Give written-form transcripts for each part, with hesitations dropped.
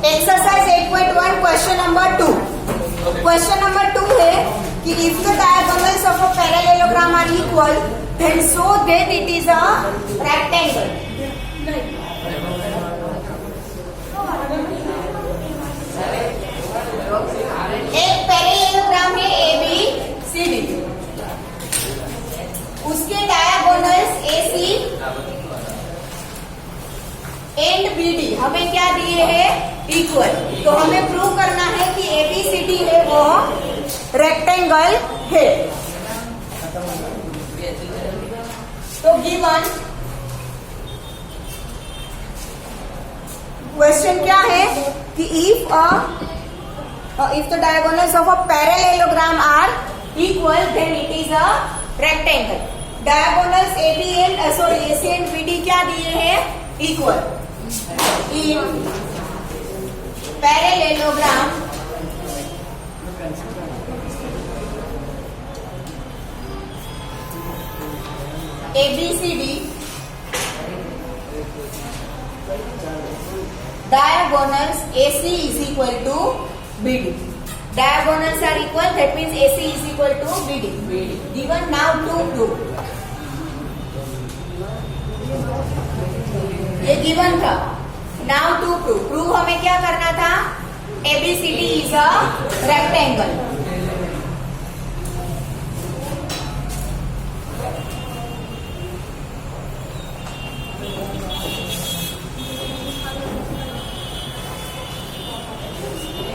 Exercise 8.1 question number 2। Question number 2 है कि if the diagonals of a parallelogram are equal then so that it is a rectangle. एक parallelogram है ABCD, उसके diagonals AC and BD हमें क्या दिए हैं, इक्वल। तो हमें प्रूव करना है कि ABCD है वो रेक्टेंगल है। तो गिवन क्वेश्चन क्या है कि if the diagonals of a parallelogram are equal then it is a rectangle। diagonals AC and BD क्या दिए हैं, equal. in parallelogram ABCD diagonals AC is equal to BD। diagonals are equal, that means AC is equal to BD। given now to prove, ये given था। Now to prove हमें क्या करना था, ABCD is a rectangle.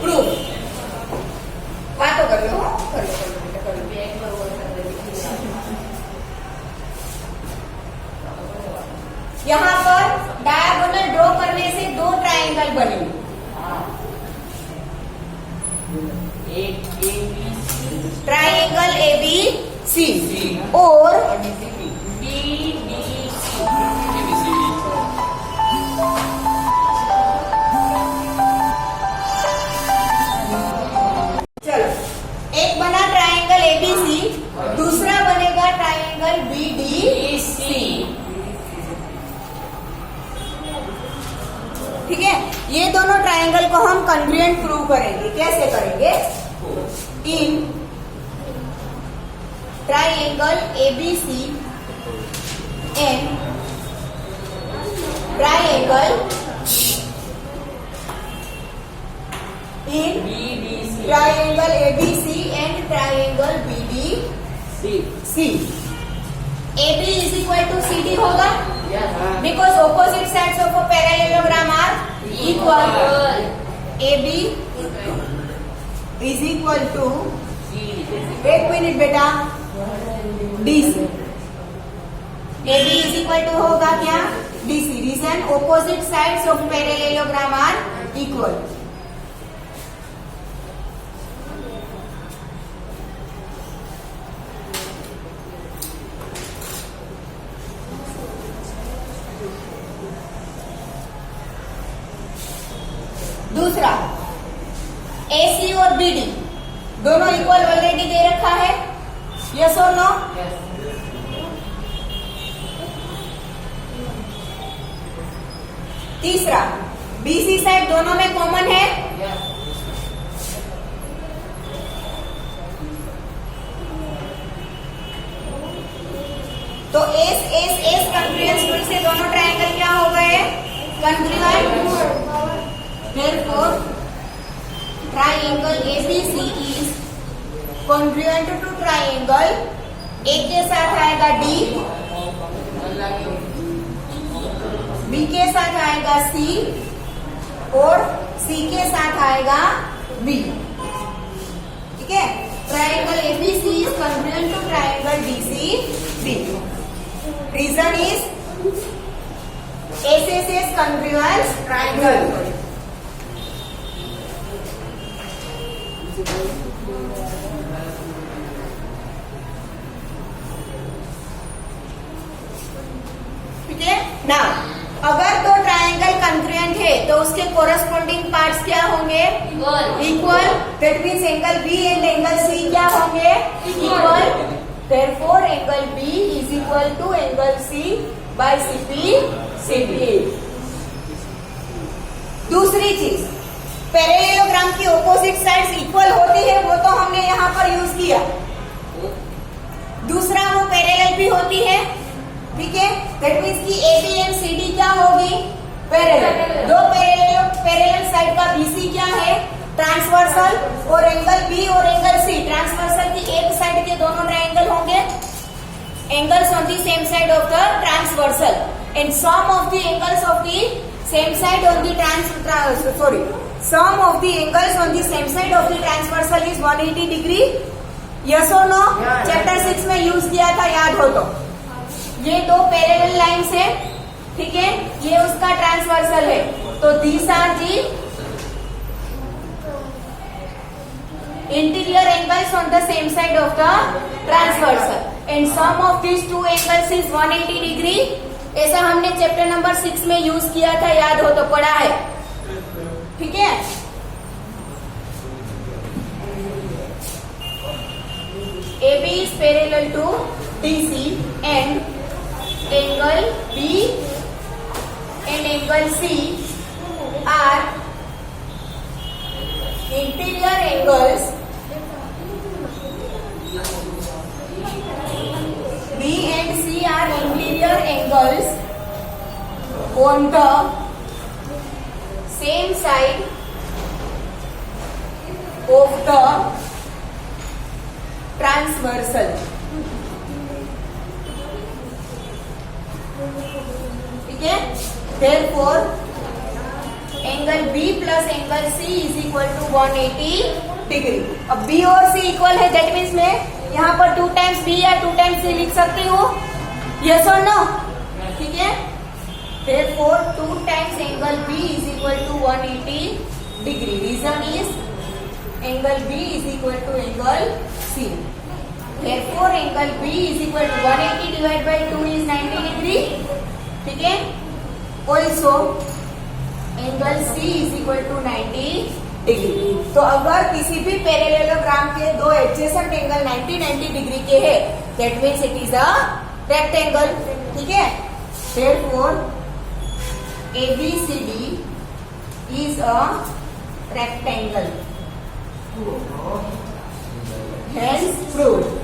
Prove बात कर लो, यहाँ पर डायगोनल ड्रॉ करने से दो ट्राइंगल बनेंगे, ट्राइंगल ABC और चलो, एक बना ट्राइंगल ABC, दूसरा बनेगा ट्राइंगल BDC। ठीक है, ये दोनों ट्राइंगल को हम कॉन्ग्रुएंट प्रूव करेंगे। कैसे करेंगे, in triangle ABC and triangle triangle ABC and triangle BDC। AB is equal to CD होगा, because opposite sides of a parallelogram are equal। AB is equal to, एक मिनट बेटा, DC। AB is equal to होगा क्या, DC। Reason opposite sides of parallelogram are equal। दूसरा, AC और BD दोनों equal already दे रखा है, यस और नो। तीसरा, BC साइड दोनों में कॉमन है, तो S कॉन्ग्रुएंस से दोनों ट्राइंगल क्या हो गए, congruent. Therefore, triangle ABC is congruent to triangle। एक के साथ आएगा D, B के साथ आएगा C और C के साथ आएगा B। ठीक है, triangle ABC is congruent to triangle DCB। Reason is SSS congruence triangle। ठीक है ना। अगर दो ट्राइंगल कॉन्ग्रुएंट है तो उसके कोरस्पॉन्डिंग पार्ट्स क्या होंगे, इक्वल। That means angle B and angle C क्या होंगे, इक्वल। Therefore angle B is equal to angle C by CP। दूसरी चीज, पैरेललोग्राम की ऑपोजिट साइड्स इक्वल होती है, वो तो हमने यहाँ पर यूज किया। दूसरा वो पैरेलल भी होती है, ठीक है। दैट मीन्स की AB एंड CD क्या होगी, पैरेलल। दो पैरेलल साइड का BC क्या है, ट्रांसवर्सल। और एंगल B और एंगल C, ट्रांसवर्सल की एक साइड के दोनों ट्रायंगल होंगे, angles on the same side of the transversal, and sum of the angles of the same side on the sum of the angles on the same side of the transversal is 180 degree. Yes or no? Chapter 6 में use किया था, याद हो तो। ये दो parallel lines है, ठीक है, ये उसका ट्रांसवर्सल है, तो these are the interior angles on the same side of the transversal, and sum of these two angles is 180 degree. ऐसा हमने चैप्टर नंबर 6 में यूज किया था, याद हो तो, पढ़ा है, ठीक है। AB is parallel to DC and angle B and angle C are interior angles. B and C are interior angles on the same side of the transversal, ठीक है। Therefore angle B plus angle C is equal to 180 degree. अब B और C इक्वल है, that means मैं यहाँ पर 2 times B या 2 टाइम्स C लिख सकती हूँ, यस और नो, ठीक है। Therefore 2 times angle B is equal to 180 degree. Reason is angle B is equal to angle C. Therefore angle B is equal to 180 divided by 2 is 90 degree. ठीक है। Also angle C is equal to 90 degree. तो अगर किसी भी parallelogram के दो adjacent angle 90 degree के है, that means it is a rectangle, ठीक है। Therefore ABCD is a rectangle. Hence proved.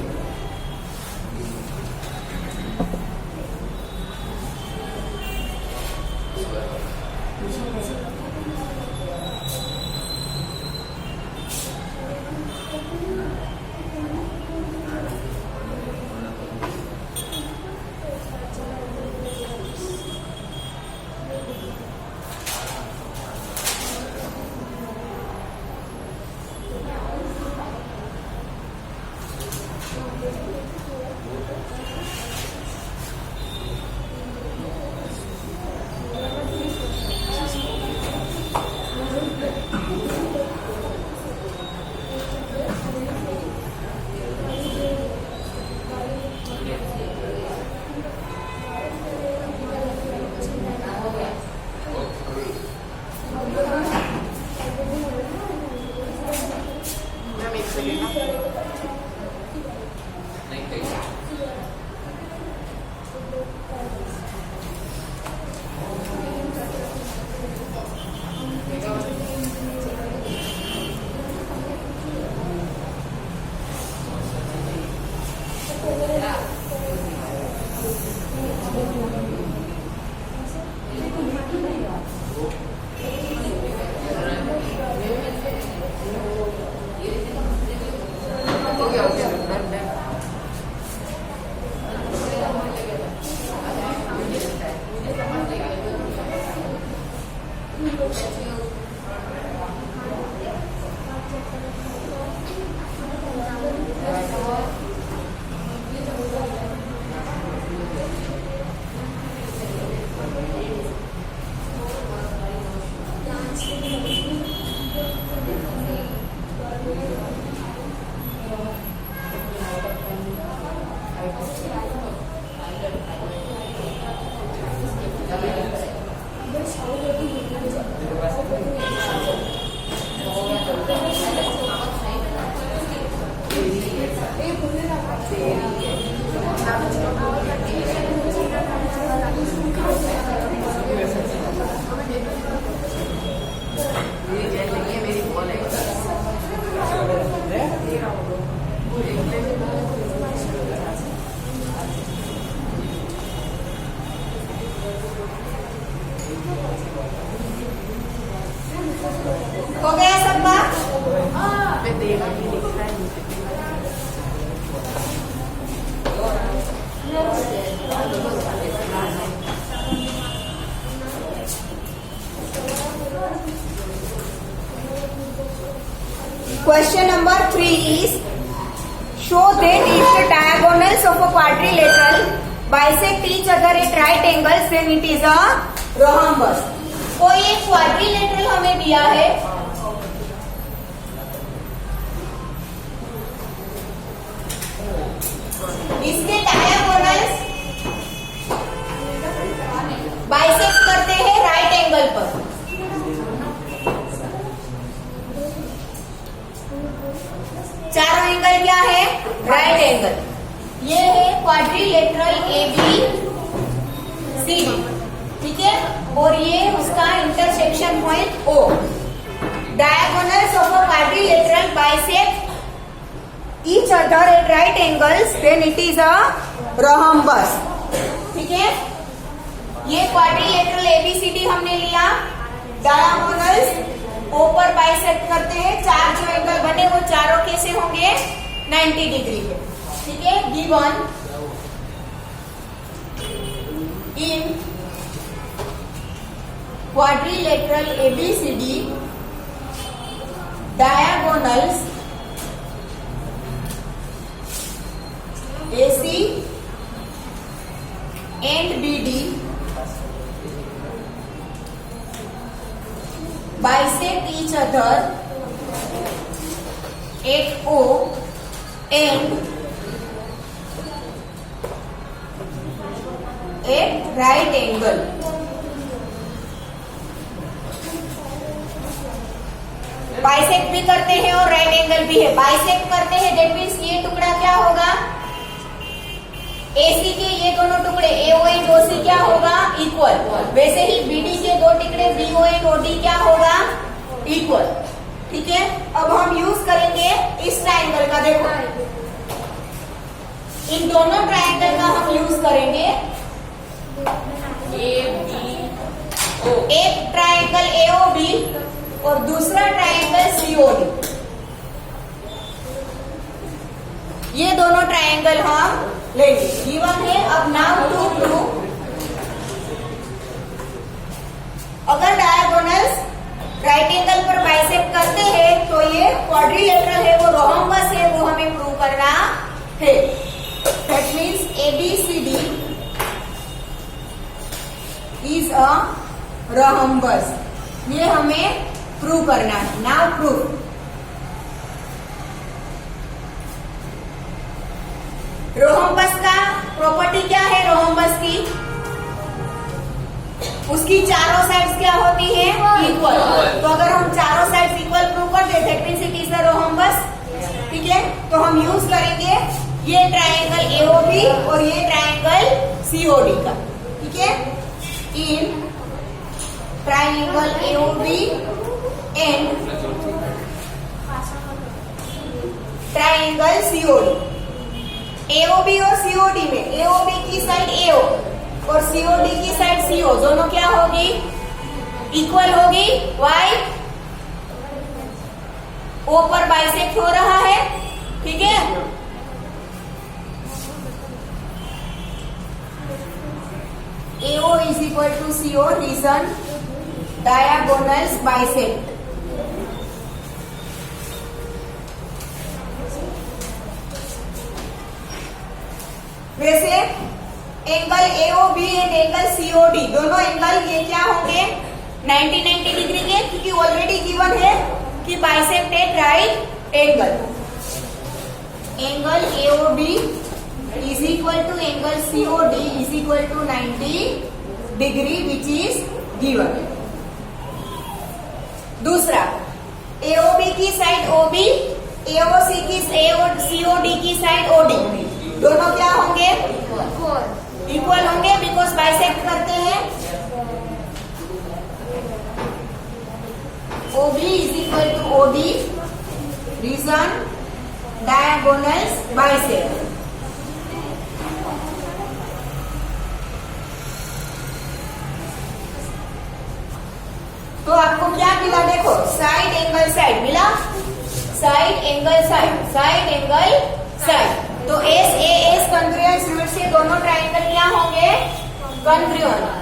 Question number 3 is, show that if the diagonals of a quadrilateral bisect each other at right angles, then it is a rhombus. कोई एक quadrilateral हमें दिया है, इसके diagonals bisect करते हैं right angle पर। चारों एंगल क्या है? Right angle. ये है क्वाड्रिलेटरल ABCD, ठीक है, और ये उसका intersection point O। Diagonals of a quadrilateral bisect each other at right angles, then it is a rhombus, ठीक है। ये क्वाड्रिलेटरल ABCD हमने लिया, डायगोनल्स O पर बाइसेक्ट करते हैं, चार जो एंगल बने वो चारों कैसे होंगे? 90 डिग्री के, ठीक है। Given in quadrilateral ABCD, diagonals AC and BD bisect each other at O and at right angle. Bisect भी करते हैं और राइट एंगल भी है। बाइसेक्ट करते हैं, दैट मीन्स ये टुकड़ा क्या होगा? AC के ये दोनों टुकड़े AO एंड OC क्या होगा? इक्वल। वैसे ही BD के दो टुकड़े BO एंड OD क्या होगा? इक्वल, ठीक है। अब हम यूज करेंगे इस ट्रायंगल का, देखो इन दोनों ट्रायंगल का हम यूज करेंगे। एक ट्रायंगल AOB और दूसरा ट्रायंगल COD, ये दोनों ट्रायंगल हम लेंगे। गिवन है। अब नाउ टू प्रूव, अगर डायगोनल्स राइट एंगल पर बाइसेक्ट करते हैं तो ये क्वाड्रिलेटरल है, वो rhombus है, वो हमें प्रूव करना है। That means ABCD is a rhombus, ये हमें प्रूव करना है। Now prove. रोहम्बस का प्रॉपर्टी क्या है? रोहम्बस की उसकी चारों साइड्स क्या होती है? इक्वल। तो अगर हम चारों साइड्स इक्वल प्रूव कर दे, that means it is the rhombus, ठीक है। तो हम यूज करेंगे ये ट्रायंगल AOB और ये ट्रायंगल COD का, ठीक है। In triangle AOB and triangle COD, AOB और COD में AOB की साइड AO और COD की साइड CO दोनों क्या होगी? इक्वल होगी। Why? O पर बाइसेक्ट हो रहा है, ठीक है। AO is equal to CO, reason diagonals bisect. वैसे angle AOB and angle COD दोनों एंगल ये क्या होंगे? 90 डिग्री के, क्योंकि ऑलरेडी गिवन है कि bisect at right angle. Angle AOB is equal to angle COD is equal to 90 degree, which is given. दूसरा, AOB की साइड OB, AOC की COD की साइड OD दोनों क्या होंगे? इक्वल होंगे, बिकॉज बाइसेक्ट करते हैं। OB is equal to OD, reason diagonals bisect. तो आपको क्या मिला? देखो साइड एंगल साइड मिला, side angle side, side angle side. तो S A S congruence rule से दोनों ट्राइंगल क्या होंगे? Congruent.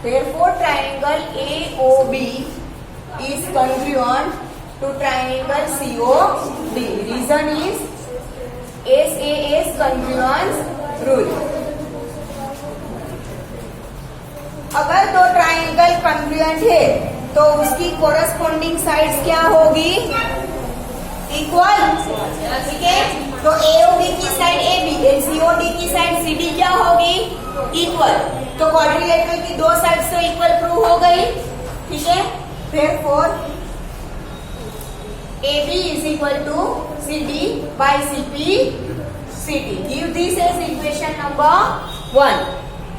Therefore, triangle AOB is congruent to triangle COD. Reason is SAS congruence rule. अगर दो ट्राइंगल कॉन्ग्रुएंट है तो उसकी कोरस्पोंडिंग साइड्स क्या होगी? इक्वल। ठीक है, तो AOB की साइड AB, COD की साइड CD क्या होगी? इक्वल। तो क्वाड्रिलेटरल की दो साइड्स तो इक्वल प्रूव हो गई। ठीक है, therefore AB is equal to CD by CP CD. Give this as equation number 1.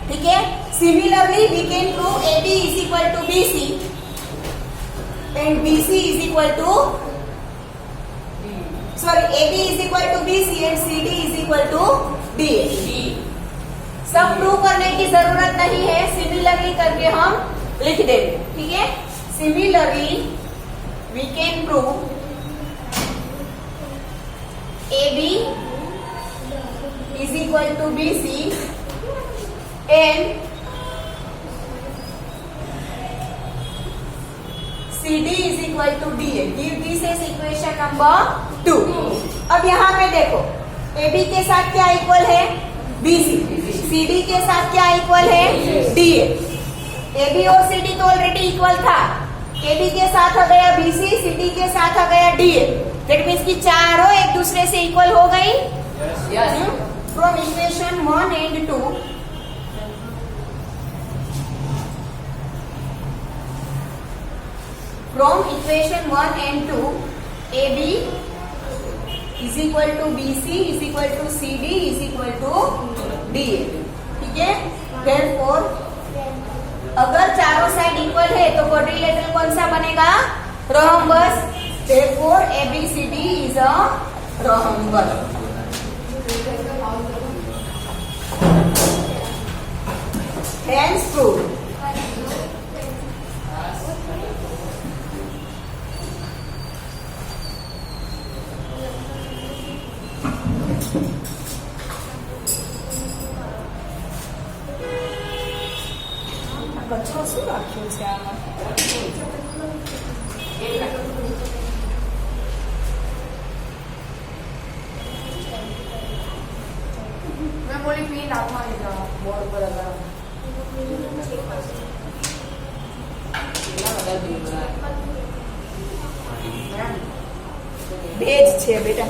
ठीक है, similarly we can prove AB is equal to BC and BC is equal to AB is equal to BC and CD is equal to DA. सब prove करने की जरूरत नहीं है, similarly करके हम लिख देंगे। ठीक है, similarly we can prove AB is equal to BC and CD is equal to DA. Give this as equation number 2. अब यहाँ पे देखो, AB के साथ क्या इक्वल है? BC। CD के साथ क्या इक्वल है? DA। AB और CD तो ऑलरेडी इक्वल था। AB के साथ आ गया BC, CD के साथ आ गया DA। दैट मीन्स कि चारों एक दूसरे से इक्वल हो गई। From equation 1 and 2 from equation 1 and 2, AB is equal to BC is equal to CD is equal to DA. ठीक है, therefore अगर चारों साइड इक्वल है तो क्वाड्रिलेटरल कौन सा बनेगा? Rhombus. therefore ABCD is a rhombus. Hence proved. કચરો શું રાખ્યો છે આમાં? મેં બોલી પી નાખવાની બોર્ડ પર ભેજ છે બેટા।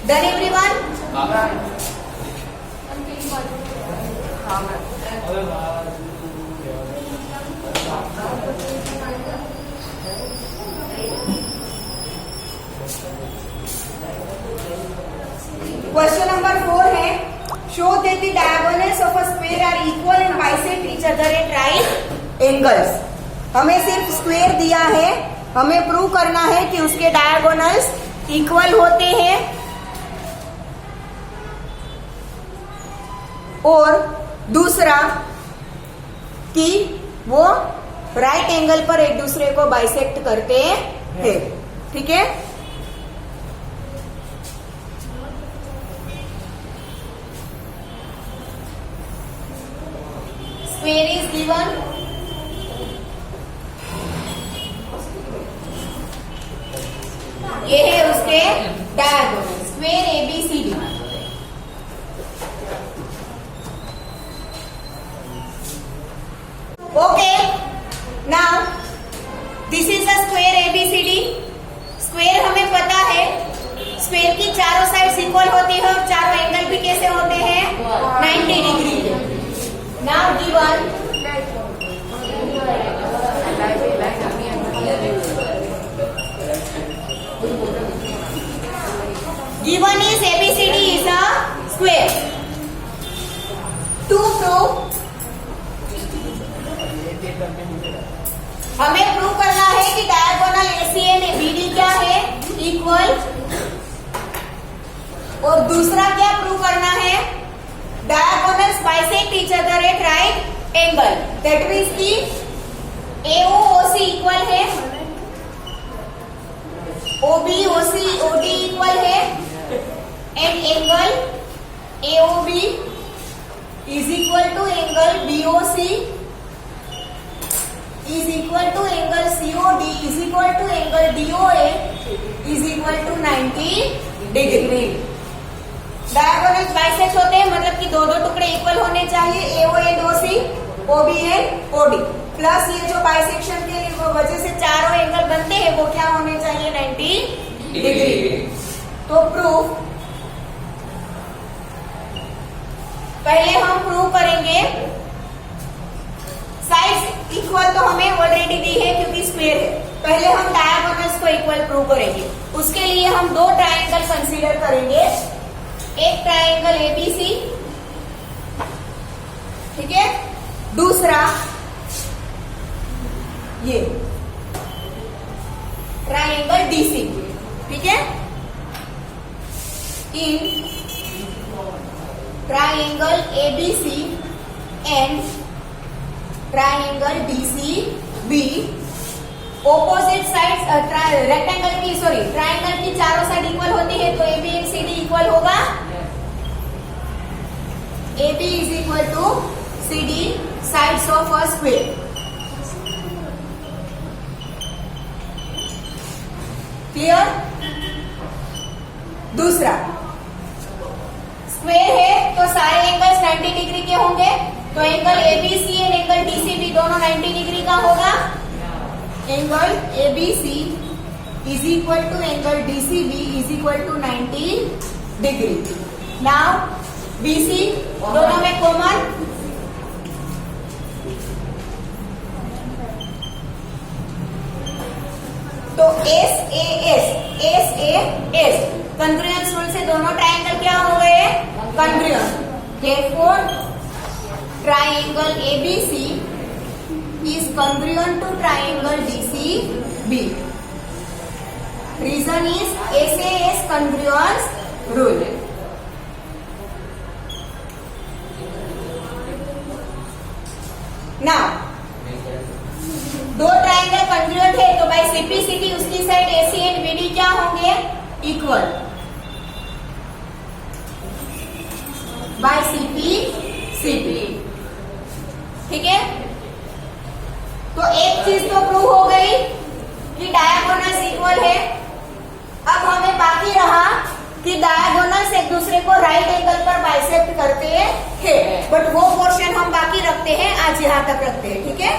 Done everyone? हाँ मैम। क्वेश्चन नंबर 4 है show that the diagonals of a square are equal and bisect each other at right angles. हमें सिर्फ स्क्वायर दिया है, हमें प्रूव करना है कि उसके डायगोनल्स इक्वल होते हैं और दूसरा कि वो राइट एंगल पर एक दूसरे को बाइसेक्ट करते हैं। ठीक है, स्क्वायर इज गिवन, ये है उसके diagonal square ABCD। Okay, now this is a square ABCD। Square हमें पता है स्क्वायर की चारों साइड्स इक्वल होती है और चारों एंगल भी कैसे होते हैं 90 degree. Now given given is ABCD is a square. To prove हमें प्रूव करना है कि डायगोनल AC एंड BD क्या है इक्वल, और दूसरा क्या प्रूव करना है diagonals bisect each other at right angle. That means कि AOOC इक्वल है, OBOC OD इक्वल है and angle AOB is equal to angle BOC is equal to angle COD is equal to angle DOA is equal to 90 degree. Diagonals bisect होते हैं मतलब कि दो दो टुकड़े इक्वल होने चाहिए, AO and OC, OB and OD, plus ये जो बाइसेक्शन के वजह से चारों एंगल बनते हैं वो क्या होने चाहिए 90 डिग्री। तो प्रूफ पहले हम प्रूव करेंगे, साइड्स इक्वल तो हमें ऑलरेडी दी है क्योंकि स्क्वायर है। पहले हम डायगोनल्स को इक्वल प्रूव करेंगे, उसके लिए हम दो ट्रायंगल कंसीडर करेंगे, एक ट्रायंगल ABC, ठीक है, दूसरा ये ट्रायंगल DC, ठीक है। In triangle ABC and triangle DCB opposite sides rectangle की ट्रायंगल की चारों साइड इक्वल होती है तो AB एंड CD इक्वल होगा, AB is equal to CD sides of a square. Clear? दूसरा स्क्वायर है तो सारे एंगल्स 90 डिग्री के होंगे, तो angle ABC and angle DCB दोनों 90 डिग्री का होगा। Angle ABC is equal to angle DCB is equal to 90 degree. Now BC दोनों में कॉमन, तो SAS कंग्रुएंस रूल से दोनों ट्रायंगल क्या हो गए congruent. Therefore triangle ABC is congruent to triangle DCB. Reason is SAS congruence rule. Now दो triangle congruent है तो बाय CPCD उसकी साइड AC एंड BD क्या होंगे इक्वल, बाय CPCD, ठीक है। तो एक चीज तो प्रूव हो गई कि डायगोनल्स इक्वल है। अब हमें बाकी रहा कि डायगोनल्स एक दूसरे को राइट एंगल पर बाइसेक्ट करते हैं, बट वो पोर्शन हम बाकी रखते हैं, आज यहाँ तक रखते हैं, ठीक है।